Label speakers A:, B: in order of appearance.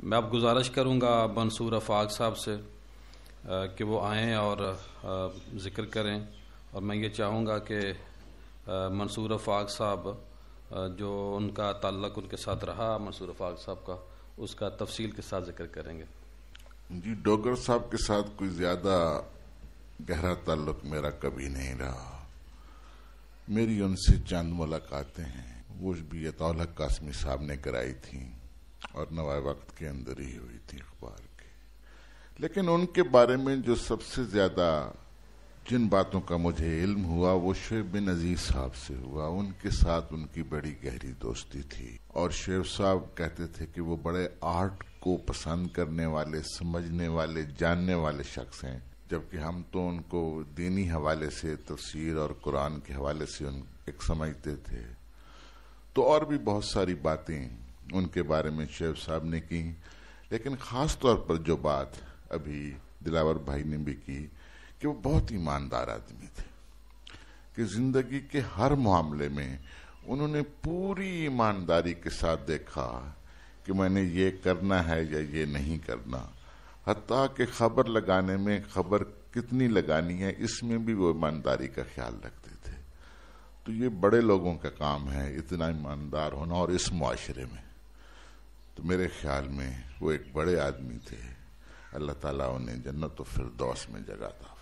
A: میں اب گزارش کروں گا منصور افاق صاحب سے کہ وہ آئیں اور ذکر کریں، اور میں یہ چاہوں گا کہ منصور افاق صاحب جو ان کا تعلق ان کے ساتھ رہا منصور افاق صاحب کا، اس کا تفصیل کے ساتھ ذکر کریں گے۔
B: جی، ڈوگر صاحب کے ساتھ کوئی زیادہ گہرا تعلق میرا کبھی نہیں رہا۔ میری ان سے چند ملاقاتیں ہیں، وہ بھی اطول حق قاسمی صاحب نے کرائی تھیں اور نوائے وقت کے اندر ہی ہوئی تھی اخبار کے۔ لیکن ان کے بارے میں جو سب سے زیادہ جن باتوں کا مجھے علم ہوا وہ شعیب بن عزیز صاحب سے ہوا۔ ان کے ساتھ ان کی بڑی گہری دوستی تھی، اور شعیب صاحب کہتے تھے کہ وہ بڑے آرٹ کو پسند کرنے والے، سمجھنے والے، جاننے والے شخص ہیں، جبکہ ہم تو ان کو دینی حوالے سے، تفسیر اور قرآن کے حوالے سے ایک سمجھتے تھے۔ تو اور بھی بہت ساری باتیں ان کے بارے میں شعیب صاحب نے کی، لیکن خاص طور پر جو بات ابھی دلاور بھائی نے بھی کی کہ وہ بہت ایماندار آدمی تھے، کہ زندگی کے ہر معاملے میں انہوں نے پوری ایمانداری کے ساتھ دیکھا کہ میں نے یہ کرنا ہے یا یہ نہیں کرنا، حتیٰ کہ خبر لگانے میں خبر کتنی لگانی ہے اس میں بھی وہ ایمانداری کا خیال رکھتے تھے۔ تو یہ بڑے لوگوں کا کام ہے، اتنا ایماندار ہونا، اور اس معاشرے میں تو میرے خیال میں وہ ایک بڑے آدمی تھے۔ اللہ تعالیٰ انہیں جنت و فردوس میں جگہ تھا۔